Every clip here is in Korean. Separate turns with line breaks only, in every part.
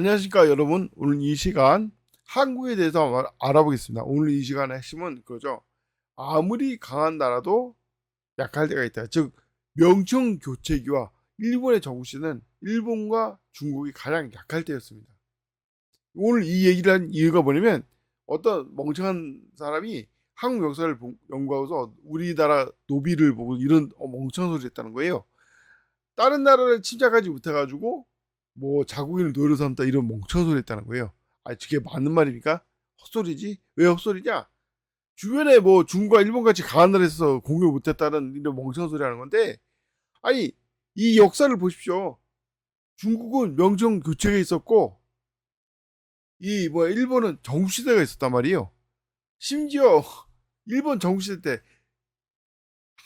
안녕하십니까 여러분. 오늘 이 시간 한국에 대해서 알아보겠습니다. 오늘 이 시간의 핵심은 그거죠. 아무리 강한 나라도 약할 때가 있다. 즉 명청 교체기와 일본의 정부시는 일본과 중국이 가장 약할 때였습니다. 오늘 이 얘기를 한 이유가 뭐냐면 어떤 멍청한 사람이 한국 역사를 연구하고서 우리나라 노비를 보고 이런 멍청한 소리를 했다는 거예요. 다른 나라를 침략하지 못해가지고 뭐 자국인을 노예로 삼다 이런 멍청한 소리 했다는 거예요. 아, 저게 맞는 말입니까? 헛소리지? 왜 헛소리냐? 주변에 뭐 중국과 일본 같이 강한 나라에서 공격 못했다는 이런 멍청한 소리 하는 건데, 아니 이 역사를 보십시오. 중국은 명정 교체가 있었고 이 뭐 일본은 정시대가 있었단 말이에요. 심지어 일본 정시대 때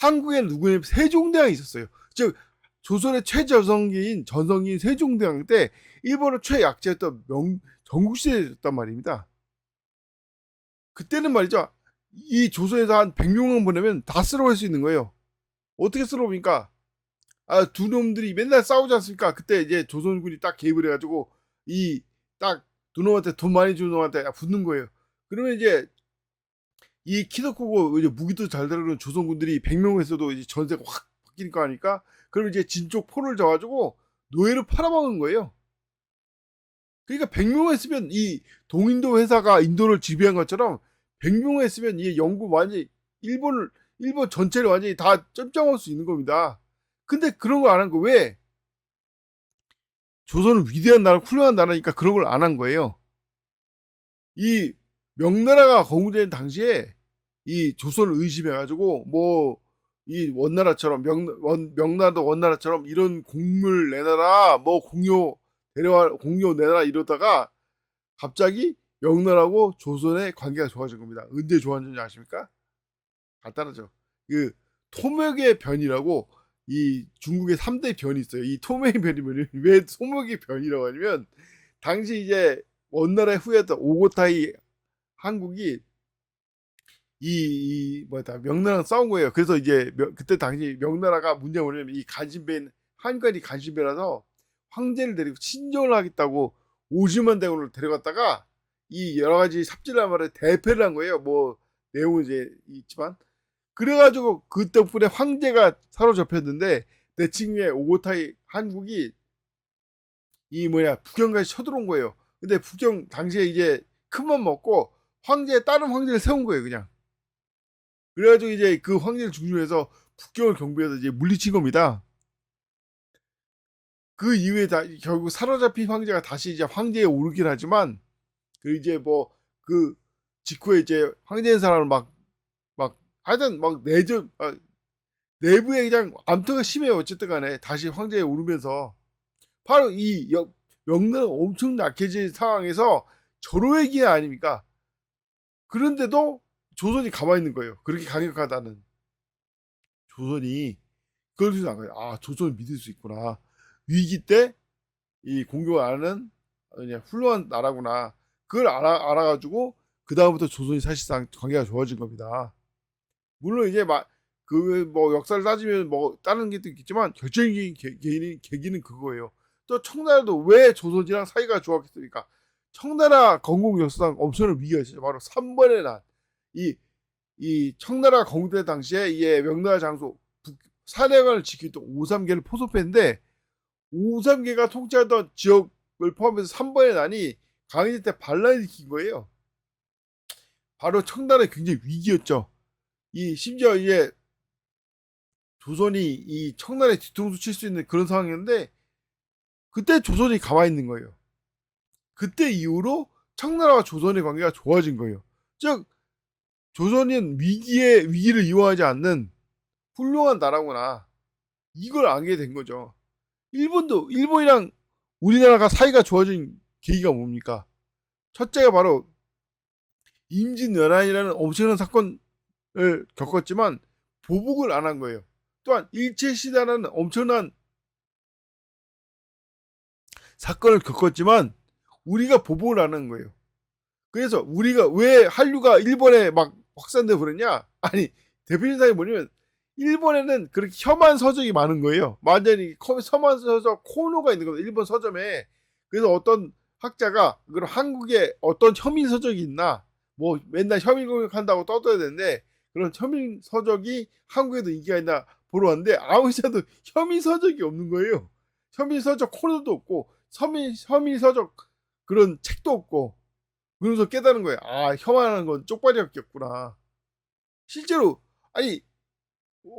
한국에는 누구냐면 세종대왕이 있었어요. 즉 조선의 최저성기인 전성기인 세종대왕 때 일본의 최약자였던 전국시대였단 말입니다. 그때는 말이죠. 이 조선에서 한 100명만 보내면 다 쓸어갈 수 있는 거예요. 어떻게 쓸어옵니까? 아, 두 놈들이 맨날 싸우지 않습니까? 그때 이제 조선군이 딱 개입을 해가지고 이 딱 두 놈한테 돈 많이 주는 놈한테 붙는 거예요. 그러면 이제 이 키도 크고 이제 무기도 잘 다루는 조선군들이 100명 했어도 이제 전세가 확 바뀌는 거 아니까? 그럼 이제 진쪽 포를 져가지고 노예로 팔아먹은 거예요. 그러니까 100명 했으면 이 동인도 회사가 인도를 지배한 것처럼 100명 했으면 이 영국 완전히 일본 전체를 완전히 다 점령할 수 있는 겁니다. 근데 그런 걸 안 한 거 왜? 조선은 위대한 나라, 훌륭한 나라니까 그런 걸 안 한 거예요. 이 명나라가 건국된 당시에 이 조선을 의심해가지고 뭐 이 원나라처럼 명나라도 원나라처럼 이런 공물 내놔라 뭐 공료 내놔라 이러다가 갑자기 명나라하고 조선의 관계가 좋아진 겁니다. 언제 좋아졌는지 아십니까? 간단하죠. 그 토목의 변이라고 이 중국의 3대 변이 있어요. 이 토목의 변이 왜 토목의 변이라고 하냐면 당시 이제 원나라의 후예였던 오고타이 한국이 뭐다 명나라랑 싸운 거예요. 그래서 이제 그때 당시 명나라가 문제가 뭐냐면 이 간신배인 한관이 간신배라서 황제를 데리고 친정을 하겠다고 50만 대군을 데려갔다가 이 여러 가지 삽질한 말에 대패를 한 거예요. 뭐 내용은 이제 있지만 그래가지고 그 덕분에 황제가 사로잡혔는데 내친구의 오고타이 한국이 이 뭐냐 북경까지 쳐들어온 거예요. 근데 북경 당시에 이제 큰맘 먹고 다른 황제를 세운 거예요, 그냥. 그래가지고 이제 그 황제를 중심해서 북경을 경비해서 이제 물리친 겁니다. 그 이후에 결국 사로잡힌 황제가 다시 이제 황제에 오르긴 하지만 그 이제 뭐 그 직후에 이제 황제인 사람을 막 하여튼 막 내부에 그냥 암투가 심해요. 어쨌든 간에 다시 황제에 오르면서 바로 이 명나라가 엄청 약해진 상황에서 절호의 기회 아닙니까? 그런데도 조선이 가만히 있는 거예요. 그렇게 강력하다는 조선이 그걸 생각한 거예요. 아, 조선을 믿을 수 있구나. 위기 때 이 공격을 안 하는 그냥 훌륭한 나라구나. 그걸 알아가지고 그 다음부터 조선이 사실상 관계가 좋아진 겁니다. 물론 이제 그 뭐 역사를 따지면 뭐 다른 게 있겠지만 결정적인 계기는 그거예요. 또 청나라도 왜 조선이랑 사이가 좋았겠습니까? 청나라 건국 역사상 엄청난 위기가 있었죠. 바로 3번의 난. 이 청나라 건국될 당시에 이 명나라 장소 사내관을 지키던 오삼계를 포섭했는데 오삼계가 통치하던 지역을 포함해서 3번의 난이 강인일 때 반란을 일으킨 거예요. 바로 청나라의 굉장히 위기였죠. 심지어 이제 조선이 이 청나라에 뒤통수 칠 수 있는 그런 상황이었는데 그때 조선이 가만히 있는 거예요. 그때 이후로 청나라와 조선의 관계가 좋아진 거예요. 즉 조선은 위기를 이용하지 않는 훌륭한 나라구나. 이걸 알게 된 거죠. 일본이랑 우리나라가 사이가 좋아진 계기가 뭡니까? 첫째가 바로 임진왜란이라는 엄청난 사건을 겪었지만 보복을 안 한 거예요. 또한 일제시대라는 엄청난 사건을 겪었지만 우리가 보복을 안 한 거예요. 그래서 우리가 왜 한류가 일본에 막 확산돼 버렸냐? 아니 대표적인 사람이 뭐냐면 일본에는 그렇게 혐한 서적이 많은 거예요. 완전히 혐한 서적 코너가 있는 겁니다. 일본 서점에. 그래서 어떤 학자가 그럼 한국에 어떤 혐의 서적이 있나 뭐 맨날 혐의 공격한다고 떠들어야 되는데 그런 혐의 서적이 한국에도 인기가 있나 보러 왔는데 아무리 찾아도 혐의 서적이 없는 거예요. 혐의 서적 코너도 없고 혐의 서적 그런 책도 없고 그러면서 깨달은 거예요. 아 혐오하는 건 쪽발이밖에 없구나. 실제로 아니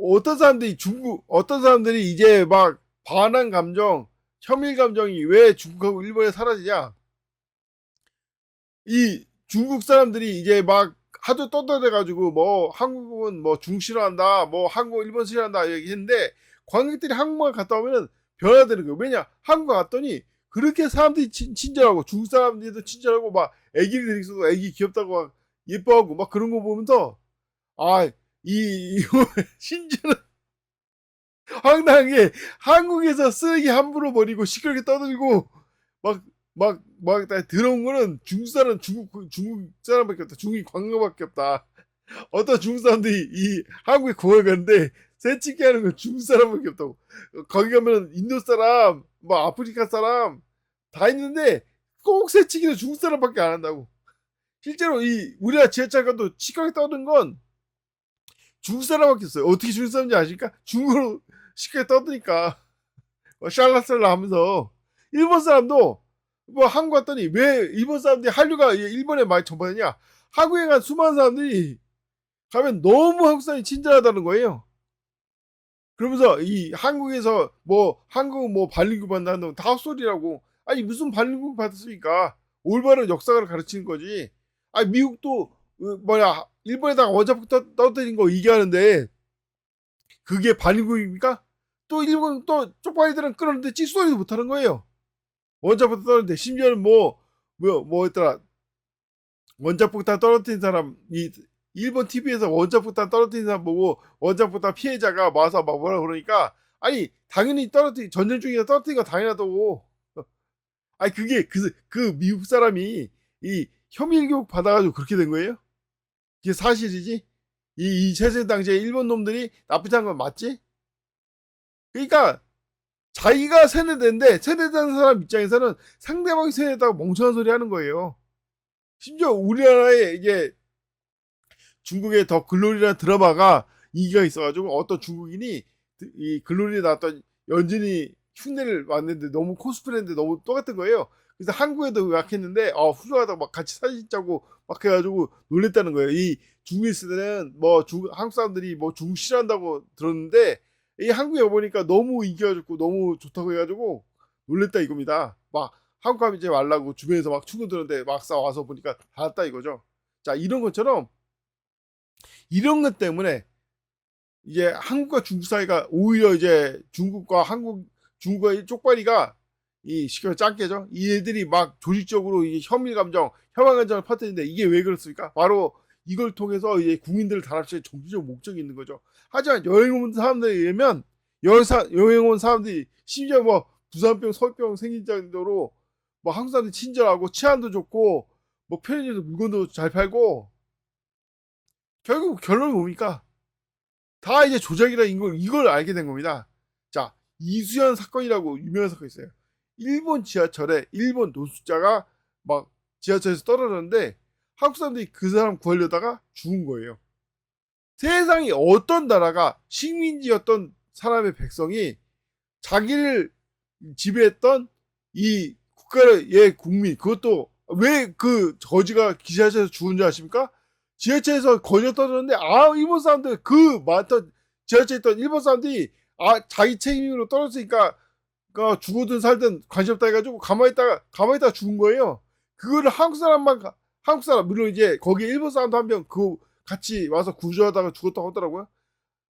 어떤 사람들이 이제 막 반한 감정, 혐일 감정이 왜 중국하고 일본에 사라지냐? 이 중국 사람들이 이제 막 하도 떠들어가지고 뭐 한국은 뭐 중국 싫어한다, 뭐 한국 일본 싫어한다 얘기했는데 관객들이 한국만 갔다 오면 변화되는 거예요. 왜냐? 한국 갔더니 그렇게 사람들이 친절하고 중국 사람들도 친절하고 막 애기들 있어도 애기 귀엽다고 막 예뻐하고 막 그런 거 보면서 아, 심지어는 황당하게 한국에서 쓰레기 함부로 버리고 시끄럽게 떠들고 막 들어온 거는 중국 사람밖에 없다. 중국 관광밖에 없다. 어떤 중국 사람들이 이 한국에 공항에 갔는데 새치기 하는 건 중국 사람밖에 없다고. 거기 가면 인도 사람, 뭐 아프리카 사람 다 있는데 꼭 새치기는 중국 사람밖에 안 한다고. 실제로 이 우리나라 지하철 가도 시끄럽게 떠든 건 중국 사람밖에 없어요. 어떻게 중국 사람인지 아십니까? 중국어로 시끄럽게 떠드니까 샬라살라 하면서 일본 사람도 뭐 한국 갔더니 왜 일본 사람들이 한류가 일본에 많이 전파되냐? 한국에 간 수많은 사람들이 가면 너무 한국 사람이 친절하다는 거예요. 그러면서 이 한국에서 뭐 한국 뭐 반민국 받는다는 다 헛소리라고. 아니 무슨 반민국 받았습니까? 올바른 역사를 가르치는 거지. 아니 미국도 뭐야 일본에다가 원자폭 떠들인 거 얘기하는데 그게 반민국입니까? 또 일본 또 쪽파이들은 끌었는데 찌소리도 못하는 거예요. 원자폭 떨어졌는데 심지어는 뭐였더라 원자폭탄 떨어뜨린 사람 이 일본 TV에서 원자폭탄 떨어뜨린 사람 보고 원자폭탄 피해자가 와서 막 뭐라 그러니까 아니 당연히 전쟁 중이라 떨어뜨린 거 당연하다고. 아니 그게 그 미국 사람이 이 혐의 교육 받아가지고 그렇게 된 거예요? 그게 사실이지? 이 세세 당시에 일본 놈들이 나쁘지 않은 건 맞지? 그러니까 자기가 세뇌된데 세뇌된 사람 입장에서는 상대방이 세뇌했다고 멍청한 소리 하는 거예요. 심지어 우리나라에 이제 중국의 더 글로리라는 드라마가 인기가 있어가지고 어떤 중국인이 이 글로리에 나왔던 연진이 흉내를 왔는데 너무 코스프레인데 너무 똑같은 거예요. 그래서 한국에도 약했는데 훌륭하다고 막 같이 사진 찍자고 막 해가지고 놀랬다는 거예요. 이 중국에 있을 때는 뭐 한국 사람들이 뭐 중국 싫어한다고 들었는데 이 한국에 와보니까 너무 인기가 좋고 너무 좋다고 해가지고 놀랬다 이겁니다. 막 한국 가면 이제 말라고 주변에서 막 충고 들었는데 막상 와서 보니까 닿았다 이거죠. 자 이런 것처럼 이런 것 때문에 이제 한국과 중국 사이가 오히려 이제 중국과의 쪽발이가 이 시켜서 짱깨죠. 이 애들이 막 조직적으로 이 혐오 감정을 퍼뜨리는데 이게 왜 그렇습니까? 바로 이걸 통해서 이제 국민들을 단합시킬 정치적 목적이 있는 거죠. 하지만 여행 온 사람들에 의하면 여행 온 사람들이 심지어 뭐 부산병, 서울병 생긴 정도로 뭐 한국 사람들이 친절하고 치안도 좋고 뭐 편의점도 물건도 잘 팔고 결국 결론이 뭡니까? 다 이제 조작이라 이걸 알게 된 겁니다. 자, 이수연 사건이라고 유명한 사건이 있어요. 일본 지하철에 일본 노숙자가 막 지하철에서 떨어졌는데 한국 사람들이 그 사람 구하려다가 죽은 거예요. 세상에 어떤 나라가 식민지였던 사람의 백성이 자기를 지배했던 이 국가의 국민 그것도 왜 그 거지가 지하철에서 죽은 줄 아십니까? 지하철에서 거지가 떨어졌는데 일본 사람들 그 많던 지하철에 있던 일본 사람들이 자기 책임으로 떨어졌으니까 그러니까 죽어든 살든 관심 없다 해가지고 가만히 있다가 죽은 거예요. 그거를 한국 사람 물론 이제 거기 일본 사람도 한 명 그 같이 와서 구조하다가 죽었다고 하더라고요.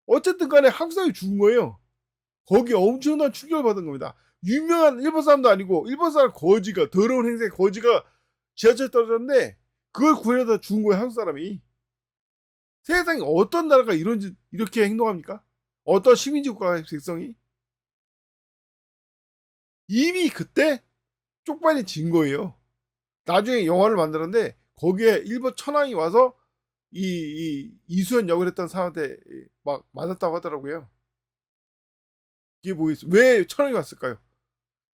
어쨌든 간에 한국 사람이 죽은 거예요. 거기 엄청난 충격을 받은 겁니다. 유명한 일본 사람도 아니고 일본 사람 거지가 더러운 행세 거지가 지하철에 떨어졌는데 그걸 구해다 죽은 거예요. 한국 사람이. 세상에 어떤 나라가 이렇게 행동합니까? 어떤 식민지 국가의 백성이? 이미 그때 쪽발이 진 거예요. 나중에 영화를 만들었는데 거기에 일본 천황이 와서 이수연 역을 했던 사람한테 막 맞았다고 하더라고요. 이게 뭐겠어요? 왜 천황이 왔을까요?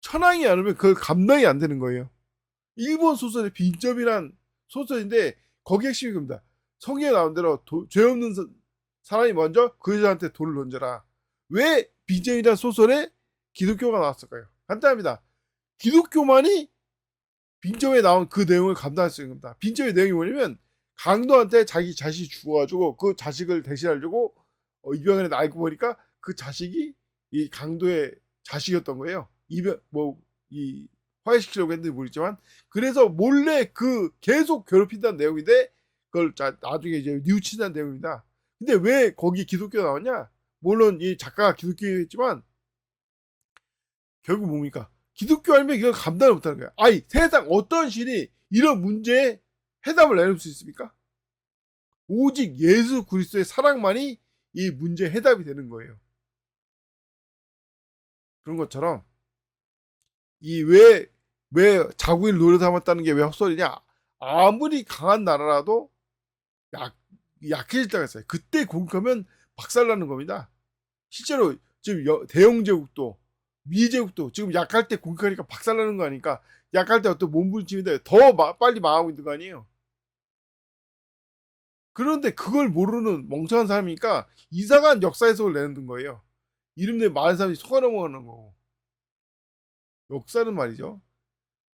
천황이 안 오면 그걸 감당이 안 되는 거예요. 일본 소설의 빈점이란 소설인데 거기 핵심이 겁니다. 성경에 나온 대로 죄 없는 사람이 먼저 그 여자한테 돌을 던져라. 왜 빈점이란 소설에 기독교가 나왔을까요? 간단합니다. 기독교만이 빈점에 나온 그 내용을 감당할 수 있는 겁니다. 빈점의 내용이 뭐냐면 강도한테 자기 자식이 죽어가지고 그 자식을 대신하려고 입양을 알고 보니까 그 자식이 이 강도의 자식이었던 거예요. 이 화해시키려고 했는지 모르겠지만 그래서 몰래 그 계속 괴롭힌다는 내용인데 그걸 나중에 이제 뉘우친다는 내용입니다. 근데 왜 거기 기독교가 나왔냐? 물론 이 작가가 기독교였지만 결국 뭡니까? 기독교 아니면 이걸 감당을 못하는 거야. 아니 세상 어떤 신이 이런 문제에 해답을 내놓을 수 있습니까? 오직 예수 그리스도의 사랑만이 이 문제의 해답이 되는 거예요. 그런 것처럼 이 왜 자국을 노려 담았다는 게 왜 헛소리냐? 아무리 강한 나라라도 약해질 때가 있어요. 그때 공격하면 박살나는 겁니다. 실제로 지금 대영 제국도 미 제국도 지금 약할 때 공격하니까 박살나는 거 아니까 약할 때 어떤 몸부림치는데 더 빨리 망하고 있는 거 아니에요. 그런데 그걸 모르는 멍청한 사람이니까 이상한 역사 해석을 내는 거예요. 이름 내 많은 사람이 속아 넘어가는 거고. 역사는 말이죠.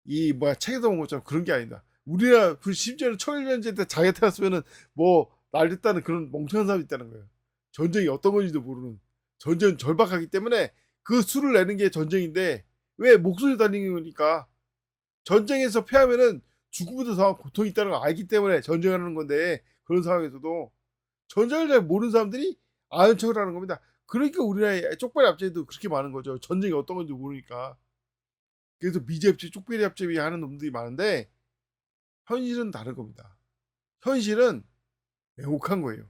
이 뭐야 책에서 본 것처럼 그런 게 아니다. 우리나라 심지어는 천일전쟁 때 자기가 태어났으면은 뭐 날렸다는 그런 멍청한 사람이 있다는 거예요. 전쟁이 어떤 건지도 모르는. 전쟁은 절박하기 때문에 그 수를 내는 게 전쟁인데 왜 목소리 달리는 거니까 전쟁에서 패하면은 죽음보다 더 고통이 있다는 걸 알기 때문에 전쟁하는 건데 그런 상황에서도 전쟁을 잘 모르는 사람들이 아는 척을 하는 겁니다. 그러니까 우리나라에 쪽발이 합체도 그렇게 많은 거죠. 전쟁이 어떤 건지 모르니까. 그래서 미제합체, 쪽발이 합체 하는 놈들이 많은데 현실은 다른 겁니다. 현실은 냉혹한 거예요.